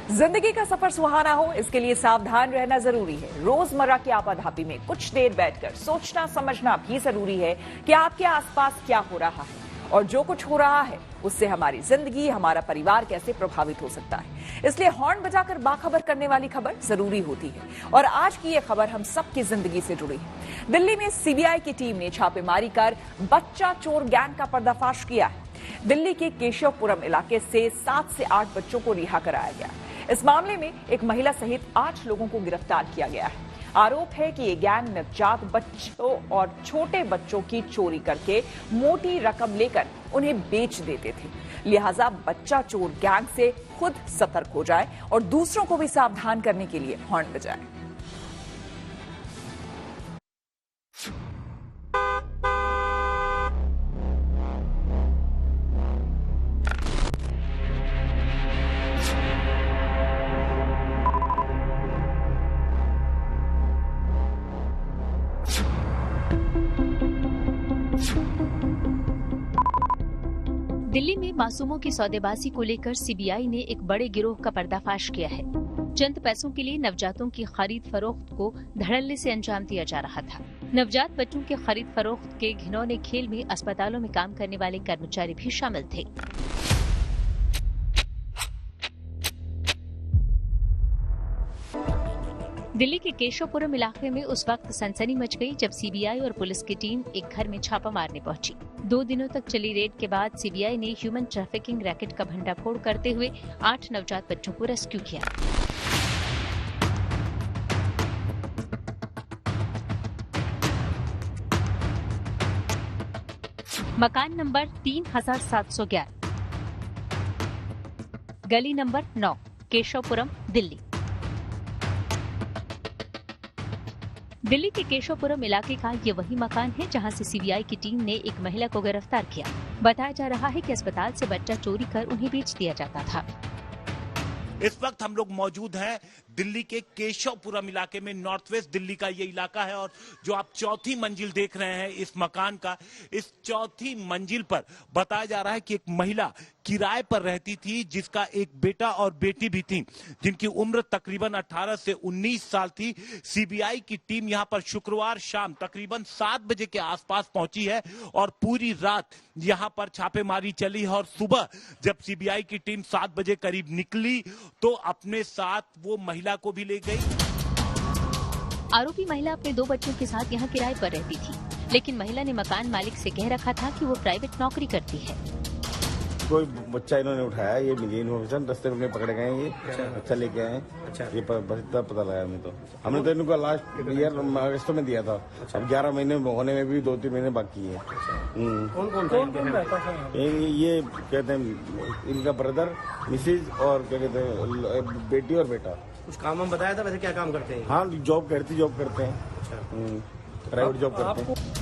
जिंदगी का सफर सुहाना हो, इसके लिए सावधान रहना जरूरी है। रोजमर्रा की आपाधापी में कुछ देर बैठकर सोचना समझना भी जरूरी है कि आपके आसपास क्या हो रहा है और जो कुछ हो रहा है उससे हमारी जिंदगी, हमारा परिवार कैसे प्रभावित हो सकता है। इसलिए हॉर्न बजाकर बाखबर करने वाली खबर जरूरी होती है और आज की ये खबर हम सबकी जिंदगी से जुड़ी है। दिल्ली में सीबीआई की टीम ने छापेमारी कर बच्चा चोर गैंग का पर्दाफाश किया है। दिल्ली के केशवपुरम इलाके से 7 से 8 बच्चों को रिहा कराया गया। इस मामले में एक महिला सहित 8 लोगों को गिरफ्तार किया गया है। आरोप है कि ये गैंग नवजात बच्चों और छोटे बच्चों की चोरी करके मोटी रकम लेकर उन्हें बेच देते थे। लिहाजा बच्चा चोर गैंग से खुद सतर्क हो जाए और दूसरों को भी सावधान करने के लिए हॉर्न बजाए। दिल्ली में मासूमों की सौदेबाजी को लेकर सीबीआई ने एक बड़े गिरोह का पर्दाफाश किया है। चंद पैसों के लिए नवजातों की खरीद फरोख्त को धड़ल्ले से अंजाम दिया जा रहा था। नवजात बच्चों के खरीद फरोख्त के घिनौने खेल में अस्पतालों में काम करने वाले कर्मचारी भी शामिल थे। दिल्ली के केशवपुरम इलाके में उस वक्त सनसनी मच गई जब सीबीआई और पुलिस की टीम एक घर में छापा मारने पहुंची। 2 दिनों तक चली रेड के बाद सीबीआई ने ह्यूमन ट्रैफिकिंग रैकेट का भंडाफोड़ करते हुए 8 नवजात बच्चों को रेस्क्यू किया। मकान नंबर 3711, गली नंबर 9, केशवपुरम, दिल्ली। दिल्ली के केशवपुरम इलाके का ये वही मकान है जहां से सीबीआई की टीम ने एक महिला को गिरफ्तार किया। बताया जा रहा है कि अस्पताल से बच्चा चोरी कर उन्हें बेच दिया जाता था। इस वक्त हम लोग मौजूद हैं दिल्ली के केशवपुरम इलाके में। नॉर्थ वेस्ट दिल्ली का ये इलाका है और जो आप चौथी मंजिल देख रहे हैं इस मकान का, इस चौथी मंजिल पर बताया जा रहा है कि एक महिला किराए पर रहती थी जिसका एक बेटा और बेटी भी थी जिनकी उम्र तकरीबन 18 से 19 साल थी। सीबीआई की टीम यहां पर शुक्रवार शाम तकरीबन 7 बजे के आसपास पहुंची है और पूरी रात यहां पर छापेमारी चली है और सुबह जब सीबीआई की टीम 7 बजे करीब निकली तो अपने साथ वो महिला को भी ले गई। आरोपी महिला अपने 2 बच्चों के साथ यहाँ किराए पर रहती थी, लेकिन महिला ने मकान मालिक से कह रखा था कि वो प्राइवेट नौकरी करती है। कोई बच्चा इन्होंने उठाया, ये मिली इन्फॉर्मेशन, रास्ते में पकड़े गए, ये बच्चा लेके आए। अच्छा, ये पता लगा हमने तो इनको लास्ट ईयर अगस्त में दिया था। अब 11 महीने होने में भी 2-3 महीने बाकी है। ये कहते हैं इनका ब्रदर, मिसेज और क्या कहते हैं बेटी और बेटा। कुछ काम हम बताया था, वैसे क्या काम करते हैं? हाँ, जॉब करते हैं, प्राइवेट जॉब करते हैं।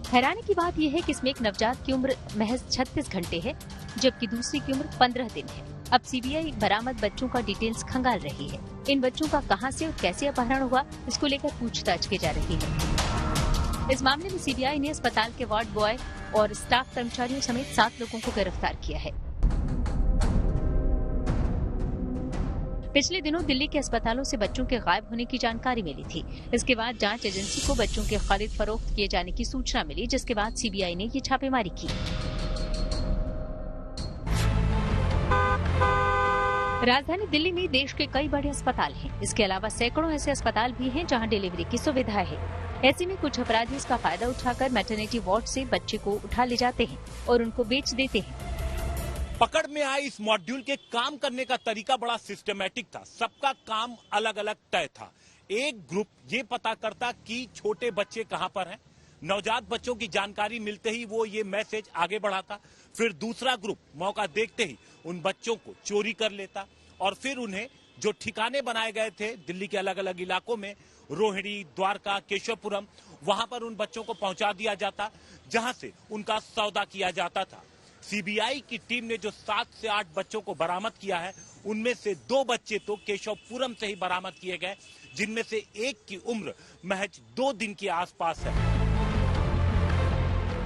हैरानी की बात यह है कि इसमें एक नवजात की उम्र महज 36 घंटे है जबकि दूसरी की उम्र 15 दिन है। अब सीबीआई बरामद बच्चों का डिटेल्स खंगाल रही है। इन बच्चों का कहां से और कैसे अपहरण हुआ, इसको लेकर पूछताछ की जा रही है। इस मामले में सीबीआई ने अस्पताल के वार्ड बॉय और स्टाफ कर्मचारियों समेत 7 लोगों को गिरफ्तार किया है। पिछले दिनों दिल्ली के अस्पतालों से बच्चों के गायब होने की जानकारी मिली थी। इसके बाद जांच एजेंसी को बच्चों के खरीद फरोख्त किए जाने की सूचना मिली, जिसके बाद सीबीआई ने ये छापेमारी की। राजधानी दिल्ली में देश के कई बड़े अस्पताल हैं। इसके अलावा सैकड़ों ऐसे अस्पताल भी हैं जहां डिलीवरी की सुविधा है। ऐसे में कुछ अपराधी इसका फायदा उठाकर मैटरनिटी वार्ड से बच्चे को उठा ले जाते हैं और उनको बेच देते हैं। पकड़ में आए इस मॉड्यूल के काम करने का तरीका बड़ा सिस्टमैटिक था। सबका काम अलग अलग तय था। एक ग्रुप ये पता करता कि छोटे बच्चे कहां पर हैं, नवजात बच्चों की जानकारी मिलते ही वो ये मैसेज आगे बढ़ाता। फिर दूसरा ग्रुप मौका देखते ही उन बच्चों को चोरी कर लेता और फिर उन्हें जो ठिकाने बनाए गए थे दिल्ली के अलग अलग इलाकों में, रोहिणी, द्वारका, केशवपुरम, वहां पर उन बच्चों को पहुंचा दिया जाता जहां से उनका सौदा किया जाता था। सीबीआई की टीम ने जो 7 से 8 बच्चों को बरामद किया है उनमें से 2 बच्चे तो केशवपुरम से ही बरामद किए गए, जिनमें से एक की उम्र महज 2 दिन के आसपास है।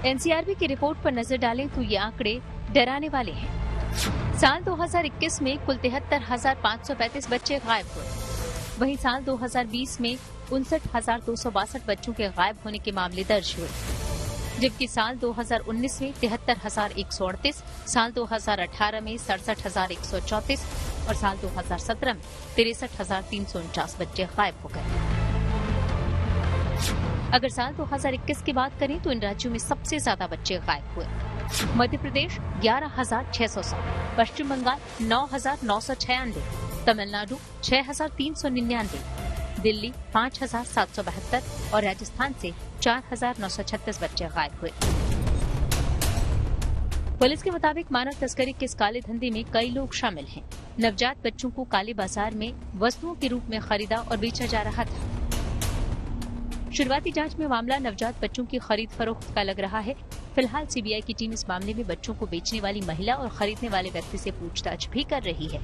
एनसीआरबी की रिपोर्ट पर नजर डालें तो ये आंकड़े डराने वाले हैं। साल 2021 में कुल 73,535 बच्चे गायब हुए। वहीं साल 2020 में 59,262 बच्चों के गायब होने के मामले दर्ज हुए, जबकि साल 2019 में 73,138, साल 2018 में 67,134 और साल 2017 में 63,349 बच्चे गायब हो गए। अगर साल 2021 की बात करें तो इन राज्यों में सबसे ज्यादा बच्चे गायब हुए। मध्य प्रदेश 11,607, पश्चिम बंगाल 9,996, तमिलनाडु 6,399, दिल्ली 5,772 और राजस्थान से 4,936 बच्चे गायब हुए। पुलिस के मुताबिक मानव तस्करी के इस काले धंधे में कई लोग शामिल हैं। नवजात बच्चों को काले बाजार में वस्तुओं के रूप में खरीदा और बेचा जा रहा था। शुरुआती जांच में मामला नवजात बच्चों की खरीद फरोख्त का लग रहा है। फिलहाल सीबीआई की टीम इस मामले में बच्चों को बेचने वाली महिला और खरीदने वाले व्यक्ति से पूछताछ भी कर रही है।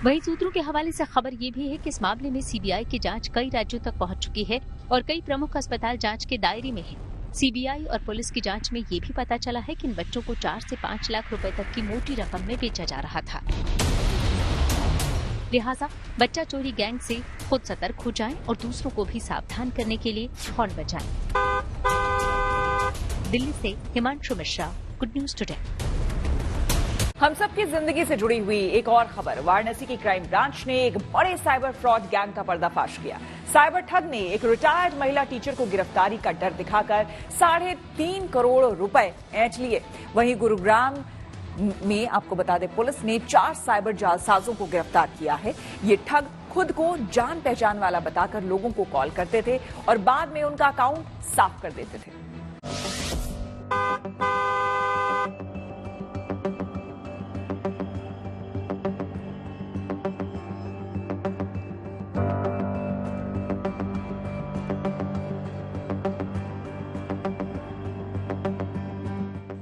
वहीं सूत्रों के हवाले से खबर ये भी है कि इस मामले में सीबीआई की जांच कई राज्यों तक पहुंच चुकी है और कई प्रमुख अस्पताल जांच के दायरे में है। सीबीआई और पुलिस की जांच में ये भी पता चला है कि इन बच्चों को 4 से 5 लाख रुपए तक की मोटी रकम में बेचा जा रहा था। लिहाजा बच्चा चोरी गैंग से खुद सतर्क हो जाएं और दूसरों को भी सावधान करने के लिए हॉर्न बजाएं। दिल्ली से Himanshu Mishra, good news today. हम सबकी जिंदगी से जुड़ी हुई एक और खबर। वाराणसी की क्राइम ब्रांच ने एक बड़े साइबर फ्रॉड गैंग का पर्दाफाश किया। साइबर ठग ने एक रिटायर्ड महिला टीचर को गिरफ्तारी का डर दिखाकर 3.5 करोड़ रुपए ऐंठ लिए। वहीं गुरुग्राम में आपको बता दें, पुलिस ने 4 साइबर जालसाजों को गिरफ्तार किया है। ये ठग खुद को जान पहचान वाला बताकर लोगों को कॉल करते थे और बाद में उनका अकाउंट साफ कर देते थे।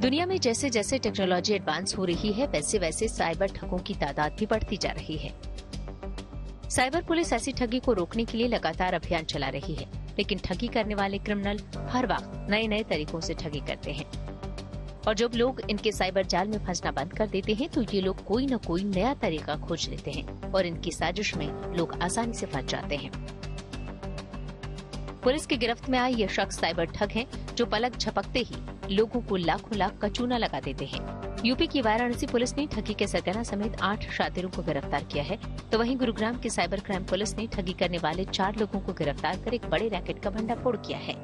दुनिया में जैसे जैसे टेक्नोलॉजी एडवांस हो रही है, वैसे वैसे साइबर ठगों की तादाद भी बढ़ती जा रही है। साइबर पुलिस ऐसी ठगी को रोकने के लिए लगातार अभियान चला रही है, लेकिन ठगी करने वाले क्रिमिनल हर वक्त नए नए तरीकों से ठगी करते हैं और जब लोग इनके साइबर जाल में फंसना बंद कर देते हैं तो ये लोग कोई न कोई नया तरीका खोज लेते हैं और इनकी साजिश में लोग आसानी से फंस जाते हैं। पुलिस की गिरफ्त में आए ये शख्स साइबर ठग हैं, जो पलक झपकते ही लोगों को लाखों लाख का चूना लगा देते हैं। यूपी की वाराणसी पुलिस ने ठगी के सरगना समेत 8 शातिरों को गिरफ्तार किया है, तो वहीं गुरुग्राम की साइबर क्राइम पुलिस ने ठगी करने वाले 4 लोगों को गिरफ्तार कर एक बड़े रैकेट का भंडाफोड़ किया है।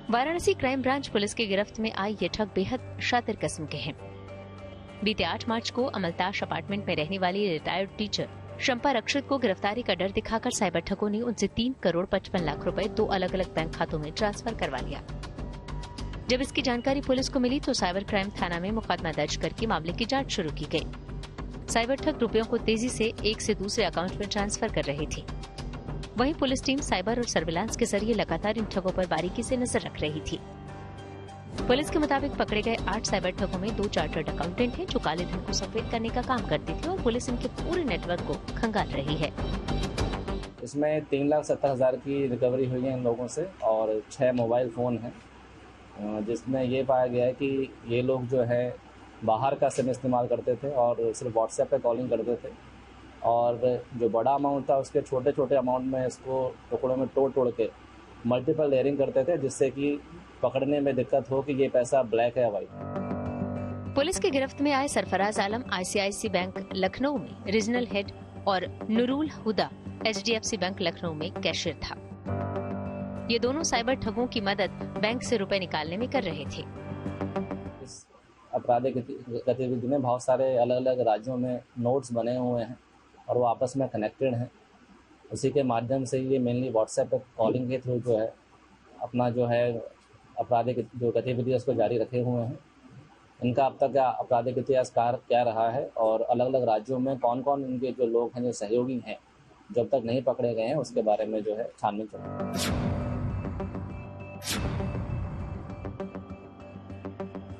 वाराणसी क्राइम ब्रांच पुलिस की गिरफ्त में आए ये ठग बेहद शातिर किस्म के हैं। बीते 8 मार्च को अमलताश अपार्टमेंट में रहने वाली रिटायर्ड टीचर शंपा रक्षित को गिरफ्तारी का डर दिखाकर साइबर ठगों ने उनसे 3 करोड़ 55 लाख रुपए 2 अलग अलग बैंक खातों में ट्रांसफर करवा लिया। जब इसकी जानकारी पुलिस को मिली तो साइबर क्राइम थाना में मुकदमा दर्ज करके मामले की जांच शुरू की गई। साइबर ठग रुपयों को तेजी से एक से दूसरे अकाउंट में ट्रांसफर कर रही थी। वहीं पुलिस टीम साइबर और सर्विलांस के जरिए लगातार इन ठगों पर बारीकी से नजर रख रही थी। पुलिस के मुताबिक पकड़े गए 8 साइबर ठगों में 2 चार्टर्ड अकाउंटेंट हैं, जो काले धन को सफेद करने का काम करते थे और पुलिस इनके पूरे नेटवर्क को खंगाल रही है। इसमें 3,70,000 की रिकवरी हुई है इन लोगों से और 6 मोबाइल फ़ोन हैं, जिसमें ये पाया गया है कि ये लोग जो है बाहर का सिम इस्तेमाल करते थे और सिर्फ व्हाट्सएप पे कॉलिंग करते थे और जो बड़ा अमाउंट था उसके छोटे छोटे अमाउंट में इसको टुकड़ों में तोड़ के मल्टीपल लेयरिंग करते थे, जिससे कि पकड़ने में दिक्कत हो कि ये पैसा ब्लैक है या वाइट। पुलिस की गिरफ्त में आए सरफराज आलम आईसीआईसी बैंक लखनऊ में रीजनल हेड और नुरुल हुदा एचडीएफसी बैंक लखनऊ में कैशियर था। ये दोनों साइबर ठगों की मदद बैंक से रुपए निकालने में कर रहे थे। इस आपराधिक गतिविधि में बहुत सारे अलग अलग राज्यों में नोड्स बने हुए हैं और वो आपस में कनेक्टेड हैं। उसी के माध्यम से ये मेनली व्हाट्सएप पर कॉलिंग के थ्रू जो है अपना जो है आपराधिक जो गतिविधि है उसको जारी रखे हुए हैं। इनका अब तक आपराधिक इतिहास क्या रहा है और अलग अलग राज्यों में कौन कौन इनके जो लोग हैं, जो सहयोगी हैं, जब तक नहीं पकड़े गए हैं उसके बारे में जो है छानबीन चल रही है।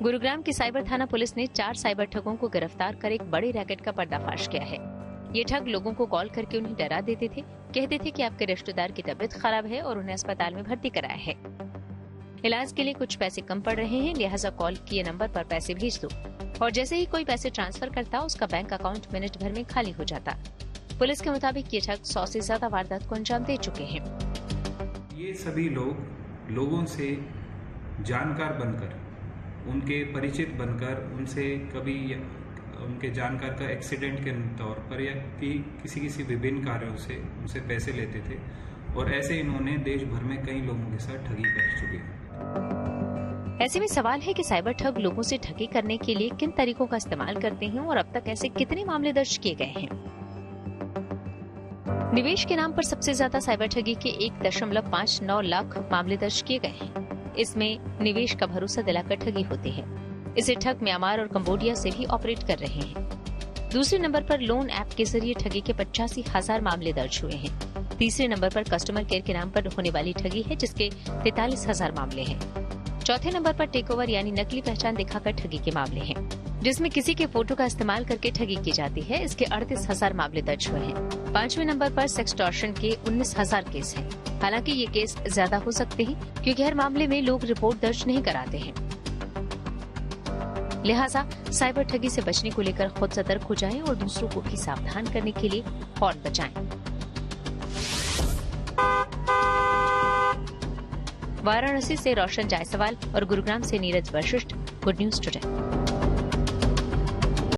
गुरुग्राम की साइबर थाना पुलिस ने 4 साइबर ठगों को गिरफ्तार कर एक बड़े रैकेट का पर्दाफाश किया है। ये ठग लोगों को कॉल करके उन्हें डरा देते थे, कहते थे कि आपके रिश्तेदार की तबीयत खराब है और उन्हें अस्पताल में भर्ती कराया है। इलाज के लिए कुछ पैसे कम पड़ रहे हैं, लिहाजा कॉल किए नंबर पर पैसे भेज दो। और जैसे ही कोई पैसे ट्रांसफर करता, उसका बैंक अकाउंट मिनट भर में खाली हो जाता। पुलिस के मुताबिक ये ठग 100 से ज्यादा वारदात को अंजाम दे चुके हैं। ये सभी लोग लोगों से जानकार बनकर, उनके परिचित बनकर, उनसे कभी उनके जानकार का एक्सीडेंट के तौर पर या किसी विभिन्न कार्यों से उनसे पैसे लेते थे और ऐसे इन्होंने देश भर में कई लोगों के साथ ठगी कर चुके हैं। ऐसे में सवाल है कि साइबर ठग लोगों से ठगी करने के लिए किन तरीकों का इस्तेमाल करते हैं और अब तक ऐसे कितने मामले दर्ज किए गए हैं। निवेश के नाम पर सबसे ज्यादा साइबर ठगी के 1.59 लाख मामले दर्ज किए गए हैं। इसमें निवेश का भरोसा दिलाकर ठगी होती है। इसे ठग म्यांमार और कंबोडिया से भी ऑपरेट कर रहे हैं। दूसरे नंबर पर लोन ऐप के जरिए ठगी के 85,000 मामले दर्ज हुए हैं। तीसरे नंबर पर कस्टमर केयर के नाम पर होने वाली ठगी है, जिसके 43,000 मामले हैं। चौथे नंबर पर टेक ओवर यानी नकली पहचान दिखाकर ठगी के मामले हैं, जिसमें किसी के फोटो का इस्तेमाल करके ठगी की जाती है। इसके 38,000 मामले दर्ज हुए हैं। पांचवें नंबर पर सेक्सटॉर्शन के 19,000 केस हैं। हालांकि ये केस ज्यादा हो सकते हैं, क्योंकि हर मामले में लोग रिपोर्ट दर्ज नहीं कराते हैं। लिहाजा साइबर ठगी से बचने को लेकर खुद सतर्क हो जाएं और दूसरों को भी सावधान करने के लिए हॉर्न बजाएं। वाराणसी से रोशन जायसवाल और गुरुग्राम से Neeraj Vashishtha, good news today.